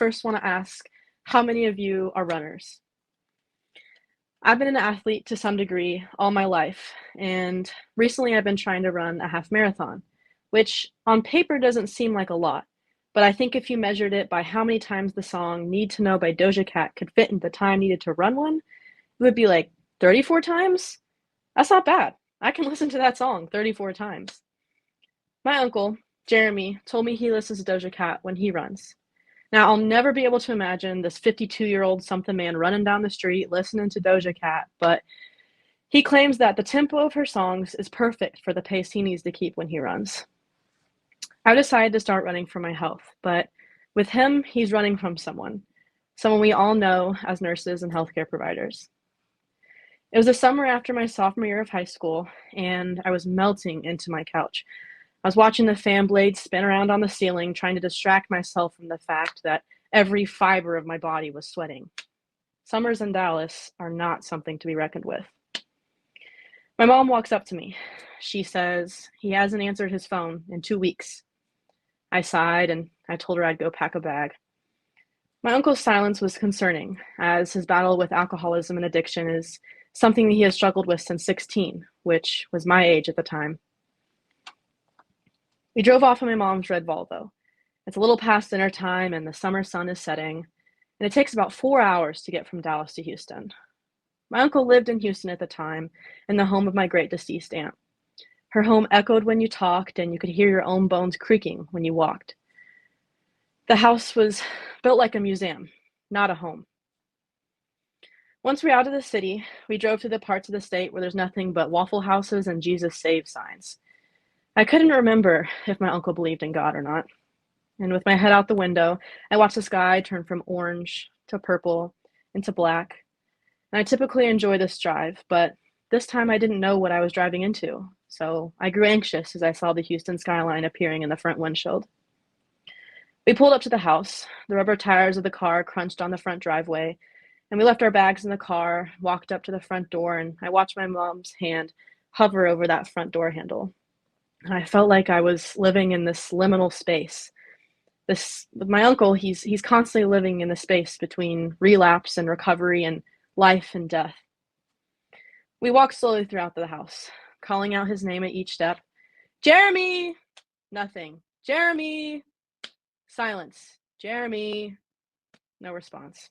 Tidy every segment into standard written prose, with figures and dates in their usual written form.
first want to ask, how many of you are runners? I've been an athlete to some degree all my life, and recently I've been trying to run a half marathon, which on paper doesn't seem like a lot, but I think if you measured it by how many times the song Need to Know by Doja Cat could fit in the time needed to run one, it would be like 34 times? That's not bad. I can listen to that song 34 times. My uncle, Jeremy, told me he listens to Doja Cat when he runs. Now, I'll never be able to imagine this 52-year-old something man running down the street listening to Doja Cat, but he claims that the tempo of her songs is perfect for the pace he needs to keep when he runs. I've decided to start running for my health, but with him, he's running from someone we all know as nurses and healthcare providers. It was the summer after my sophomore year of high school, and I was melting into my couch. I was watching the fan blades spin around on the ceiling, trying to distract myself from the fact that every fiber of my body was sweating. Summers in Dallas are not something to be reckoned with. My mom walks up to me. She says he hasn't answered his phone in 2 weeks. I sighed and I told her I'd go pack a bag. My uncle's silence was concerning, as his battle with alcoholism and addiction is something that he has struggled with since 16, which was my age at the time. We drove off in my mom's red Volvo. It's a little past dinner time and the summer sun is setting, and it takes about 4 hours to get from Dallas to Houston. My uncle lived in Houston at the time, in the home of my great deceased aunt. Her home echoed when you talked, and you could hear your own bones creaking when you walked. The house was built like a museum, not a home. Once we were out of the city, we drove to the parts of the state where there's nothing but Waffle Houses and Jesus Saves signs. I couldn't remember if my uncle believed in God or not. And with my head out the window, I watched the sky turn from orange to purple into black. And I typically enjoy this drive, but this time I didn't know what I was driving into, so I grew anxious as I saw the Houston skyline appearing in the front windshield. We pulled up to the house. The rubber tires of the car crunched on the front driveway, and we left our bags in the car, walked up to the front door, and I watched my mom's hand hover over that front door handle. And I felt like I was living in this liminal space. With my uncle, he's constantly living in the space between relapse and recovery and life and death. We walked slowly throughout the house, calling out his name at each step. Jeremy! Nothing. Jeremy! Silence. Jeremy! No response.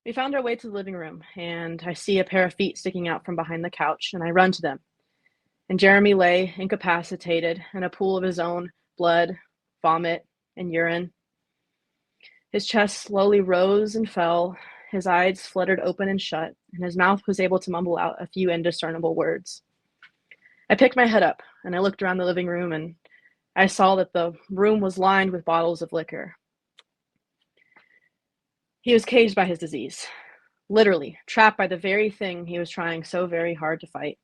We found our way to the living room, and I see a pair of feet sticking out from behind the couch, and I run to them. And Jeremy lay incapacitated in a pool of his own blood, vomit, and urine. His chest slowly rose and fell, his eyes fluttered open and shut, and his mouth was able to mumble out a few indiscernible words. I picked my head up, and I looked around the living room, and I saw that the room was lined with bottles of liquor. He was caged by his disease, literally trapped by the very thing he was trying so very hard to fight.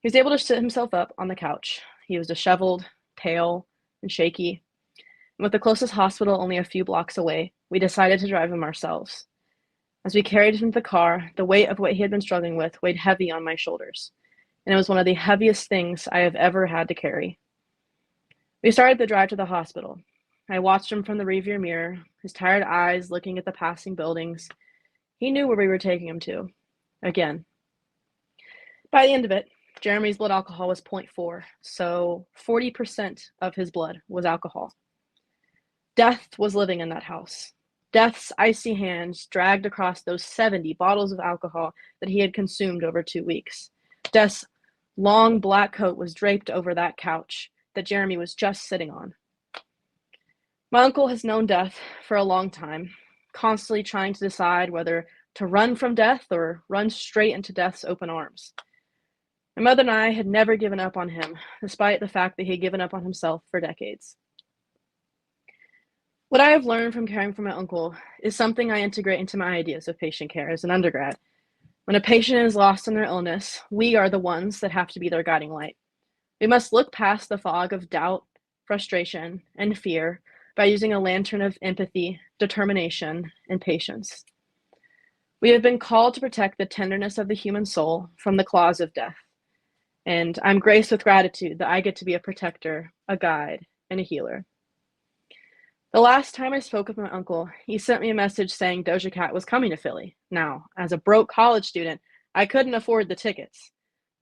He was able to sit himself up on the couch. He was disheveled, pale, and shaky. And with the closest hospital only a few blocks away, we decided to drive him ourselves. As we carried him to the car, the weight of what he had been struggling with weighed heavy on my shoulders, and it was one of the heaviest things I have ever had to carry. We started the drive to the hospital. I watched him from the rearview mirror, his tired eyes looking at the passing buildings. He knew where we were taking him to. Again. By the end of it, Jeremy's blood alcohol was 0.4, so 40% of his blood was alcohol. Death was living in that house. Death's icy hands dragged across those 70 bottles of alcohol that he had consumed over 2 weeks. Death's long black coat was draped over that couch that Jeremy was just sitting on. My uncle has known death for a long time, constantly trying to decide whether to run from death or run straight into death's open arms. My mother and I had never given up on him, despite the fact that he had given up on himself for decades. What I have learned from caring for my uncle is something I integrate into my ideas of patient care as an undergrad. When a patient is lost in their illness, we are the ones that have to be their guiding light. We must look past the fog of doubt, frustration, and fear by using a lantern of empathy, determination, and patience. We have been called to protect the tenderness of the human soul from the claws of death. And I'm graced with gratitude that I get to be a protector, a guide, and a healer. The last time I spoke with my uncle, he sent me a message saying Doja Cat was coming to Philly. Now, as a broke college student, I couldn't afford the tickets,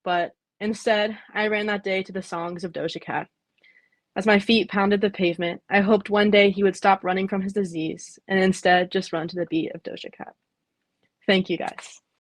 but instead, I ran that day to the songs of Doja Cat. As my feet pounded the pavement, I hoped one day he would stop running from his disease and instead just run to the beat of Doja Cat. Thank you guys.